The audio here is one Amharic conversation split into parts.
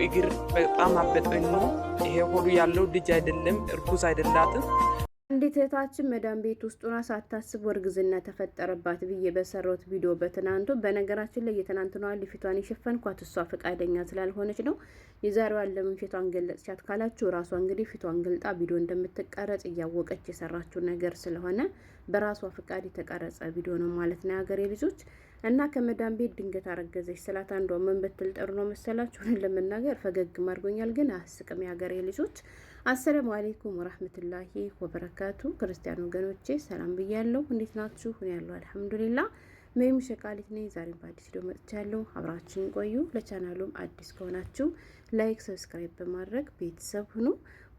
እግር በጣም አበጠኝ ነው። ይሄ ሁሉ ያለው ልጅ አይደለም፣ እርጉዝ አይደላትም። አንዲት እህታችን መዳም ቤት ውስጥ ሆና ሳታስብ እርግዝና ተፈጠረባት ብዬ በሰራሁት ቪዲዮ በትናንቱ። በነገራችን ላይ የትናንትናዋን ፊቷን የሸፈንኳት እሷ ፈቃደኛ ስላልሆነች ነው። የዛሬዋን ለምን ፊቷን ገለጽቻት ካላችሁ ራሷ እንግዲህ ፊቷን ገልጣ ቪዲዮ እንደምትቀረጽ እያወቀች የሰራችው ነገር ስለሆነ በራሷ ፍቃድ የተቀረጸ ቪዲዮ ነው ማለት ነው የሀገሬ ልጆች። እና ከመዳም ቤት ድንገት አረገዘች ስላት አንዷ ምን ብትል ጥሩ ነው መሰላችሁ? ለመናገር ፈገግ አድርጎኛል፣ ግን አያስቅም የሀገሬ ልጆች። አሰላሙ አለይኩም ወራህመቱላሂ ወበረካቱ። ክርስቲያን ወገኖቼ ሰላም ብያለሁ። እንዴት ናችሁ? እኔ ያለሁ አልሐምዱሊላህ። ሜሙ ሸቃሊት ነኝ። ዛሬም በአዲስ ቪዲዮ መጥቻለሁ። አብራችሁን ቆዩ። ለቻናሉም አዲስ ከሆናችሁ ላይክ፣ ሰብስክራይብ በማድረግ ቤተሰብ ሁኑ።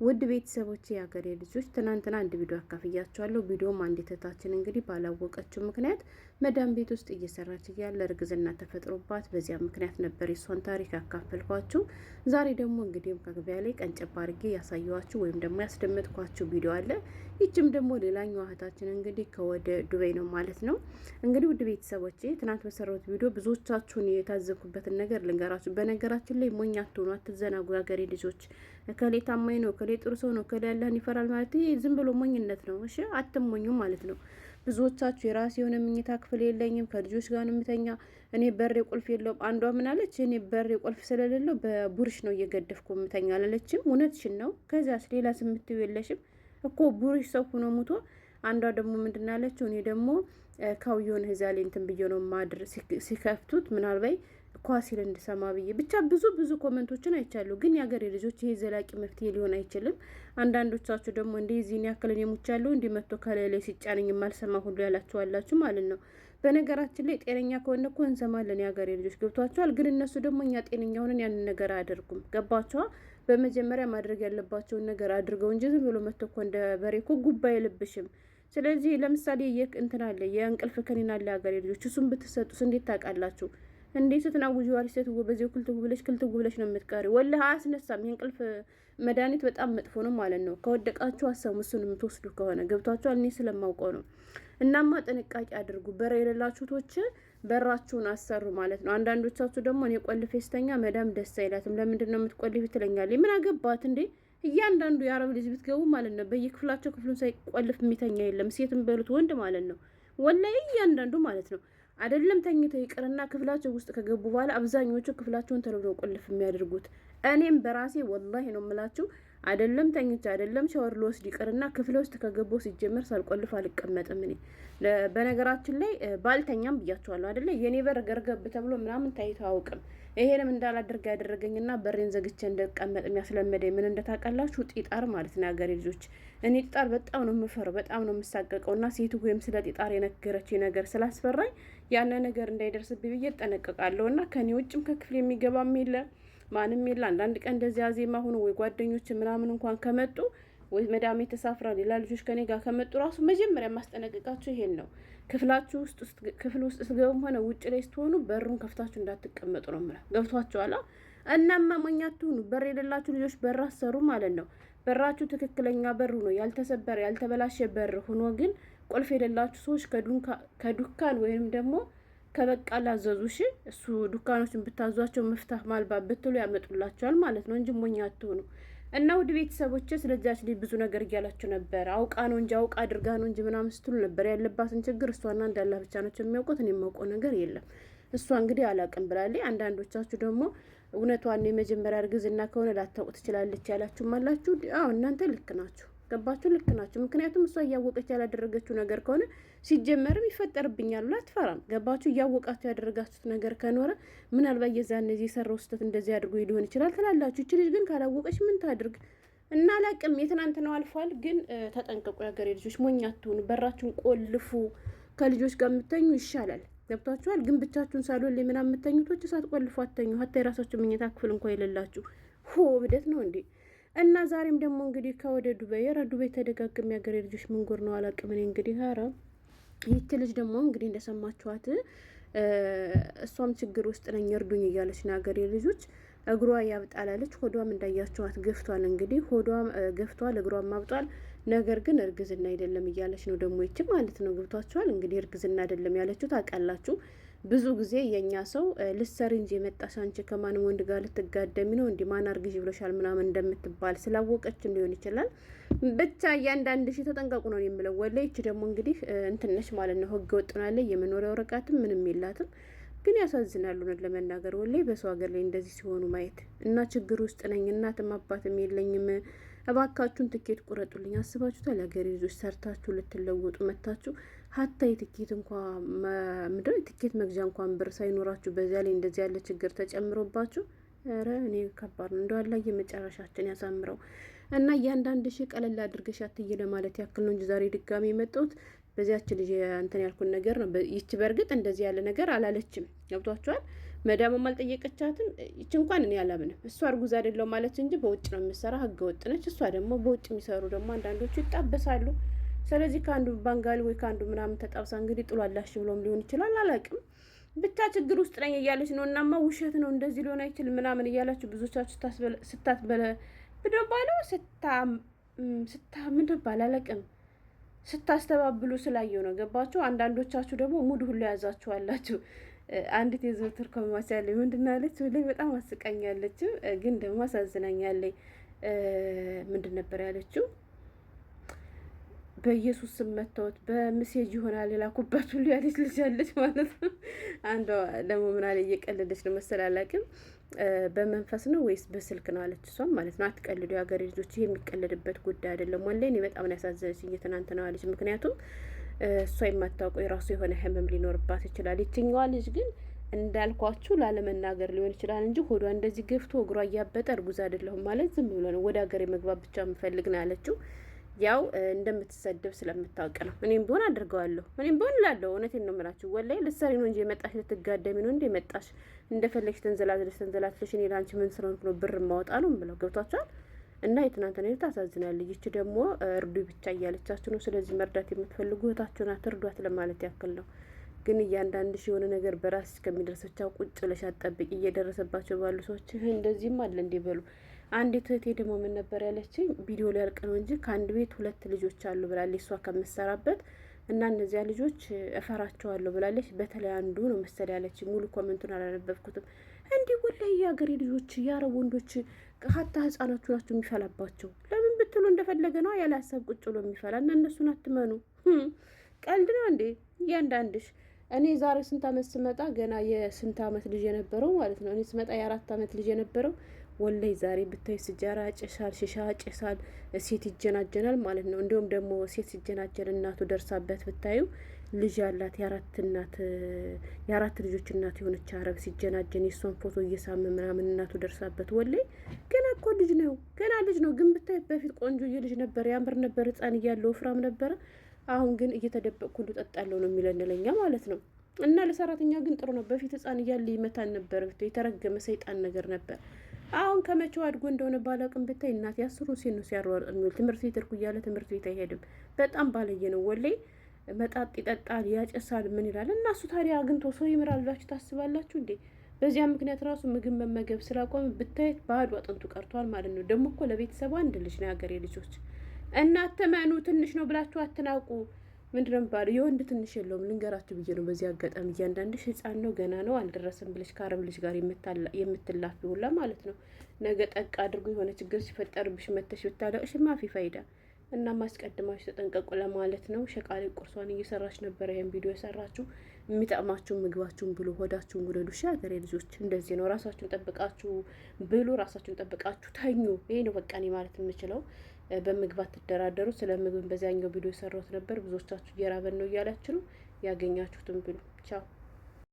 ውድ ቤተሰቦቼ የሀገሬ ልጆች ትናንትና አንድ ቪዲዮ አካፍያችኋለሁ። ቪዲዮም አንዲት እህታችን እንግዲህ ባላወቀችው ምክንያት መዳም ቤት ውስጥ እየሰራች እያለ እርግዝና ተፈጥሮባት በዚያ ምክንያት ነበር የሷን ታሪክ ያካፈልኳችሁ። ዛሬ ደግሞ እንግዲህ መግቢያ ላይ ቀንጨብ አድርጌ ያሳየኋችሁ ወይም ደግሞ ያስደመጥኳችሁ ቪዲዮ አለ። ይችም ደግሞ ሌላኛው እህታችን እንግዲህ ከወደ ዱባይ ነው ማለት ነው። እንግዲህ ውድ ቤተሰቦቼ ትናንት በሰራሁት ቪዲዮ ብዙዎቻችሁን የታዘብኩበትን ነገር ልንገራችሁ። በነገራችን ላይ ሞኝ አትሆኑ፣ አትዘናጉ የሀገሬ ልጆች። እከሌ ታማኝ ነው፣ እከሌ ጥሩ ሰው ነው፣ እከሌ አላህን ይፈራል ማለት ይሄ ዝም ብሎ ሞኝነት ነው። እሺ አትሞኙ ማለት ነው። ብዙዎቻችሁ የራሴ የሆነ መኝታ ክፍል የለኝም ከልጆች ጋር ነው የምተኛ፣ እኔ በር ቁልፍ የለውም። አንዷ ምን አለች? እኔ በር ቁልፍ ስለሌለው በቡርሽ ነው እየገደፍኩ የምተኛ አላለችም? እውነትሽን ነው። ከዛስ ሌላ ስምትው የለሽም እኮ ቡርሽ ሰው ሆኖ ሙቶ። አንዷ ደግሞ ምንድን አለችው? እኔ ደግሞ ካውየውን ህዛ ላይ እንትን ብዬ ነው ማድር ሲከፍቱት ምናልባት ኳሲል እንድሰማ ብዬ ብቻ ብዙ ኮመንቶችን አይቻሉ። ግን የሀገሬ ልጆች ይሄ ዘላቂ መፍትሄ ሊሆን አይችልም። አንዳንዶቻችሁ ደግሞ እንደዚህን ያክልን የሙቻለሁ እንዲመቶ ከላይ ሲጫነኝ የማልሰማ ሁሉ ያላችኋላችሁ ማለት ነው። በነገራችን ላይ ጤነኛ ከሆነ እኮ እንሰማለን የሀገሬ ልጆች፣ ገብቷቸዋል። ግን እነሱ ደግሞ እኛ ጤነኛ ሆነን ያንን ነገር አያደርጉም። ገባቸዋ። በመጀመሪያ ማድረግ ያለባቸውን ነገር አድርገው እንጂ ዝም ብሎ መቶ እኮ እንደ በሬ እኮ ጉባ አይልብሽም። ስለዚህ ለምሳሌ እንትን አለ የእንቅልፍ ከኒና አለ ሀገሬ ልጆች፣ እሱም ብትሰጡስ እንዴት ታውቃላችሁ? እንዴት ስትናውጁ ዋሪ ሴት በዚህ ክልትው ብለሽ ነው የምትቀሪው። ወላሂ አያስነሳም። የእንቅልፍ መድኃኒት በጣም መጥፎ ነው ማለት ነው። ከወደቃችሁ አሰሙ እሱን የምትወስዱ ከሆነ ገብቷችኋል። እኔ ስለማውቀው ነው። እናማ ጥንቃቄ አድርጉ። በር የሌላችሁቶች በራችሁን አሰሩ ማለት ነው። አንዳንዶቻችሁ ደግሞ እኔ ቆልፌ ስተኛ መዳም ደስ አይላትም፣ ለምንድን ነው የምትቆልፊ ትለኛለች። ምን አገባት እንዴ? እያንዳንዱ የአረብ ልጅ ብትገቡ ማለት ነው በየክፍላቸው ክፍሉን ሳይቆልፍ የሚተኛ የለም፣ ሴትም በሉት ወንድ ማለት ነው። ወላሂ እያንዳንዱ ማለት ነው። አይደለም ተኝተው ይቅርና ክፍላቸው ውስጥ ከገቡ በኋላ አብዛኞቹ ክፍላቸውን ተለብደው ቆልፍ የሚያደርጉት። እኔም በራሴ ወላሂ ነው የምላችሁ። አይደለም ተኝቼ አይደለም ሻወር ልወስድ ይቅርና ክፍለ ውስጥ ከገባው ሲጀመር ሳልቆልፍ አልቀመጥም። እኔ በነገራችን ላይ ባልተኛም ብያቸዋለሁ አይደለ? የኔ በር ገርገብ ተብሎ ምናምን ታይቶ አያውቅም። ይሄንም እንዳላደርግ ያደረገኝና በሬን ዘግቼ እንደቀመጥ የሚያስለመደኝ ምን እንደታውቃላችሁ? ጢጣር ማለት ነው የሀገሬ ልጆች። እኔ ጢጣር በጣም ነው የምፈረው፣ በጣም ነው የምሳቀቀውና ሴቱ ወይም ስለ ጢጣር የነገረችኝ ነገር ስላስፈራኝ ያነ ነገር እንዳይደርስብኝ ብዬ እጠነቀቃለሁና ከኔ ውጭም ከክፍል የሚገባም የለ ማንም የለ። አንዳንድ ቀን እንደዚህ አዜማ ሆኖ ወይ ጓደኞች ምናምን እንኳን ከመጡ ወይ መዳሜ ተሳፍራ ሌላ ልጆች ከኔ ጋር ከመጡ ራሱ መጀመሪያ ማስጠነቀቃችሁ ይሄን ነው። ክፍላችሁ ውስጥ ክፍል ውስጥ ስገቡም ሆነ ውጭ ላይ ስትሆኑ በሩን ከፍታችሁ እንዳትቀመጡ ነው ማለት ገብቷችኋል። እናማ ሞኝ አትሁኑ። በር የሌላችሁ ልጆች በር አሰሩ ማለት ነው። በራችሁ ትክክለኛ በር ነው፣ ያልተሰበረ ያልተበላሸ በር ሆኖ ግን ቁልፍ የሌላችሁ ሰዎች ከዱካን ወይም ደግሞ ከበቃል አዘዙሽ። እሱ ዱካኖችን ብታዟቸው መፍታህ ማልባት ብትሉ ያመጡላቸዋል ማለት ነው እንጂ ሞኝ አትሁኑ። እና ውድ ቤተሰቦች ስለጃች ልጅ ብዙ ነገር እያላችሁ ነበር። አውቃ ነው እንጂ አውቃ አድርጋ ነው እንጂ ምናምን ስትሉ ነበር። ያለባትን ችግር እሷና እንዳላ ብቻ ናቸው የሚያውቁት። እኔ የማውቀው ነገር የለም። እሷ እንግዲህ አላቅም ብላለች። አንዳንዶቻችሁ ደግሞ እውነቷን የመጀመሪያ እርግዝና ከሆነ ላታውቁ ትችላለች ያላችሁም አላችሁ። አዎ እናንተ ልክ ናችሁ። ገባችሁ? ልክ ናችሁ። ምክንያቱም እሷ እያወቀች ያላደረገችው ነገር ከሆነ ሲጀመርም ይፈጠርብኛል ብላ አትፈራም። ገባችሁ? እያወቃችሁ ያደረጋችሁት ነገር ከኖረ ምናልባት የዛን እነዚህ የሰራው ስህተት እንደዚህ አድርጎ ሊሆን ይችላል ትላላችሁ። እቺ ልጅ ግን ካላወቀች ምን ታድርግ? እና አላቅም። የትናንትናው አልፏል። ግን ተጠንቀቁ የሀገሬ ልጆች፣ ሞኝ አትሁኑ። በራችሁን ቆልፉ። ከልጆች ጋር የምተኙ ይሻላል። ገብቷችኋል? ግን ብቻችሁን ሳሎን ላይ ምናምን የምተኙቶች ሳትቆልፉ አትተኙ። ሀታ የራሳችሁ መኝታ ክፍል እንኳ የሌላችሁ ብደት ነው እንዴ? እና ዛሬም ደግሞ እንግዲህ ከወደ ዱባይ ተደጋግም የሀገሬ ልጆች መንጎር ነው አላቅም። እኔ እንግዲህ ኧረ ይህች ልጅ ደግሞ እንግዲህ እንደሰማችኋት እሷም ችግር ውስጥ ነኝ እርዱኝ እያለች ነው የሀገሬ ልጆች። እግሯ ያብጣላለች፣ ሆዷም እንዳያችኋት ገፍቷል። እንግዲህ ሆዷም ገፍቷል፣ እግሯም አብጧል። ነገር ግን እርግዝና አይደለም እያለች ነው ደግሞ ይች ማለት ነው። ገብቷችኋል? እንግዲህ እርግዝና አይደለም ያለችው ታውቃላችሁ። ብዙ ጊዜ የእኛ ሰው ልትሰሪ እንጂ የመጣሽ አንቺ ከማንም ወንድ ጋር ልትጋደሚ ነው እንዲህ ማን አርግዥ ብሎሻል ምናምን እንደምትባል ስላወቀችም ሊሆን ይችላል። ብቻ እያንዳንድ ሺ ተጠንቀቁ ነው የምለው። ወላሂ ይቺ ደግሞ እንግዲህ እንትነች ማለት ነው፣ ህገ ወጥ ናለ። የመኖሪያ ወረቀትም ምንም የላትም። ግን ያሳዝናሉ ነው ለመናገር ወላሂ በሰው ሀገር ላይ እንደዚህ ሲሆኑ ማየት እና ችግር ውስጥ ነኝ፣ እናትም አባትም የለኝም፣ እባካችሁን ትኬት ቁረጡልኝ። አስባችሁታል? የሀገሬ ልጆች ሰርታችሁ ልትለወጡ መታችሁ ሀታ የትኬት እንኳ ምንድነው የትኬት መግዣ እንኳን ብር ሳይኖራችሁ በዚያ ላይ እንደዚህ ያለ ችግር ተጨምሮባችሁ፣ ኧረ እኔ ከባድ ነው። እንደው አላህ የመጨረሻችን ያሳምረው እና እያንዳንድ ቀለል አድርገሽ አትይ ለማለት ያክል ነው እንጂ ዛሬ ድጋሚ የመጣሁት በዚያች ልጅ እንትን ያልኩን ነገር ነው። ይቺ በእርግጥ እንደዚህ ያለ ነገር አላለችም። ገብቷችኋል? መዳምም አልጠየቀቻትም። ይቺ እንኳን እኔ አላምንም። እሷ እርጉዝ አይደለው ማለት እንጂ በውጭ ነው የምትሰራ፣ ህገ ወጥ ነች። እሷ ደግሞ በውጭ የሚሰሩ ደግሞ አንዳንዶቹ ይጣበሳሉ። ስለዚህ ከአንዱ ባንጋሊ ወይ ከአንዱ ምናምን ተጣብሳ እንግዲህ ጥሏላሽ ብሎም ሊሆን ይችላል፣ አላውቅም። ብቻ ችግር ውስጥ ነኝ እያለች ነው። እናማ ውሸት ነው እንደዚህ ሊሆን አይችልም ምናምን እያላችሁ ብዙዎቻችሁ ስታትበለ ብደባለው ስታ ምንድባል አላውቅም ስታስተባብሉ ስላየው ነው። ገባችሁ? አንዳንዶቻችሁ ደግሞ ሙድ ሁሉ ያዛችኋላችሁ። አንዲት የዘወትር ኮማች ያለኝ ምንድን አለች? ላይ በጣም አስቃኛለች፣ ግን ደግሞ አሳዝናኛለች። ምንድን ነበር ያለችው? በኢየሱስ ስም መታወት በምሴጅ ይሆናል የላኩባት ሁሉ ያለች ልጅ አለች ማለት ነው። አንዷ ደግሞ ምን አለ እየቀለደች ነው መሰል አላውቅም፣ በመንፈስ ነው ወይስ በስልክ ነው አለች እሷም ማለት ነው። አትቀልዱ የሀገሬ ልጆች፣ ይሄ የሚቀለድበት ጉዳይ አይደለም። ወላሂ እኔ በጣም ያሳዘነችኝ ትናንት ነው አለች። ምክንያቱም እሷ የማታውቀው የራሱ የሆነ ህመም ሊኖርባት ይችላል። ይችኛዋ ልጅ ግን እንዳልኳችሁ ላለመናገር ሊሆን ይችላል እንጂ ሆዷ እንደዚህ ገፍቶ እግሯ እያበጠ እርጉዝ አይደለሁም ማለት ዝም ብሎ ነው። ወደ ሀገሬ መግባት ብቻ የምፈልግ ነው ያለችው። ያው እንደምትሰደብ ስለምታውቅ ነው። እኔም ቢሆን አድርገዋለሁ። እኔም ቢሆን ላለሁ እውነቴን ነው የምላችሁ። ወላሂ ልትሰሪ ነው እንጂ የመጣሽ ልትጋደሚ ነው እንጂ የመጣሽ እንደፈለግሽ ተንዘላዝለሽ እኔ ለአንቺ ምን ስለሆንኩ ነው ብር ማወጣ ነው ብለው ገብቷቸዋል። እና የትናንትና ነው ታሳዝናለች። ይቺ ደግሞ እርዱ ብቻ እያለቻችሁ ነው። ስለዚህ መርዳት የምትፈልጉ እህታችሁን አትርዷት ለማለት ያክል ነው። ግን እያንዳንድሽ የሆነ ነገር በራስ እስከሚደርስ ብቻ ቁጭ ብለሽ አትጠብቂ። እየደረሰባቸው ባሉ ሰዎች እንደዚህም አለ እንዲህ በሉ። አንዲት እህቴ ደግሞ ምን ነበር ያለችኝ? ቪዲዮ ሊያልቅ ነው እንጂ ከአንድ ቤት 2 ልጆች አሉ ብላለች፣ እሷ ከምትሰራበት እና እነዚያ ልጆች እፈራቸዋለሁ ብላለች። በተለይ አንዱ ነው መሰል ያለች። ሙሉ ኮሜንቱን አላነበብኩትም። እንዲህ ወላሂ የሀገሬ ልጆች የአረብ ወንዶች ሀታ ህጻናቱ ናቸው የሚፈላባቸው። ለምን ብትሉ እንደፈለገ ነው ያለ ሀሳብ ቁጭ ብሎ የሚፈላ እና እነሱን አትመኑ። ቀልድ ነው እንዴ እያንዳንድሽ? እኔ ዛሬ ስንት አመት ስመጣ ገና የስንት አመት ልጅ የነበረው ማለት ነው። እኔ ስመጣ የ4 አመት ልጅ የነበረው ወላይ ዛሬ ብታይ ስጃራ ጭሳል፣ ሽሻ ጭሳል፣ ሴት ይጀናጀናል ማለት ነው። እንዲሁም ደግሞ ሴት ሲጀናጀን እናቱ ደርሳበት ብታዩ ልጅ ያላት የአራት ልጆች እናት የሆነች አረብ ሲጀናጀን የሷን ፎቶ እየሳመ ምናምን እናቱ ደርሳበት። ወላይ ገና እኮ ልጅ ነው፣ ገና ልጅ ነው። ግን ብታይ በፊት ቆንጆዬ ልጅ ነበረ፣ ያምር ነበር፣ ህፃን እያለ ወፍራም ነበረ። አሁን ግን እየተደበቅኩ ሁሉ ጠጣለሁ ነው የሚለን ለኛ ማለት ነው። እና ለሰራተኛ ግን ጥሩ ነው። በፊት ህፃን እያለ ይመታን ነበር፣ የተረገመ ሰይጣን ነገር ነበር። አሁን ከመቼው አድጎ እንደሆነ ባላቅም ብታይ እናት ያስሩ ሴት ነው ሲያሯሯጥ የሚውል። ትምህርት ቤት እርኩ እያለ ትምህርት ቤት አይሄድም። በጣም ባለየ ነው ወላሂ። መጣጥ ይጠጣል፣ ያጨሳል፣ ምን ይላል። እና እሱ ታዲያ አግኝቶ ሰው ይምራል ብላችሁ ታስባላችሁ እንዴ? በዚያ ምክንያት ራሱ ምግብ መመገብ ስላቆመ ብታየት ባዶ አጥንቱ ቀርቷል ማለት ነው። ደግሞ እኮ ለቤተሰቡ አንድ ልጅ ነው የሀገሬ ልጆች። እና አትመኑ፣ ትንሽ ነው ብላችሁ አትናቁ። ምንድን ነው የሚባለው? የወንድ ትንሽ የለውም። ልንገራችሁ ብዬ ነው በዚህ አጋጣሚ። እያንዳንድሽ ህፃን ነው ገና ነው አልደረሰም ብለሽ ከአረብ ልጅ ጋር የምትላፊ ሁላ ማለት ነው። ነገ ጠቅ አድርጎ የሆነ ችግር ሲፈጠርብሽ መተሽ ብታለቅሽ ማፊ ፋይዳ። እና ማስቀድማችሁ ተጠንቀቁ ለማለት ነው። ሸቃሌ ቁርሷን እየሰራች ነበረ ይህን ቪዲዮ የሰራችሁ። የሚጠቅማችሁን ምግባችሁን ብሉ፣ ሆዳችሁን ጉደዱ። ሀገሬ ልጆች እንደዚህ ነው። ራሳችሁን ጠብቃችሁ ብሉ፣ ራሳችሁን ጠብቃችሁ ተኙ። ይሄ ነው በቃ እኔ ማለት የምችለው። በምግባት ትደራደሩ። ስለ ምግብን በዚያኛው ቪዲዮ የሰራሁት ነበር። ብዙዎቻችሁ እየራበን ነው እያላችሁ ነው። ያገኛችሁትን ብሉ። ቻው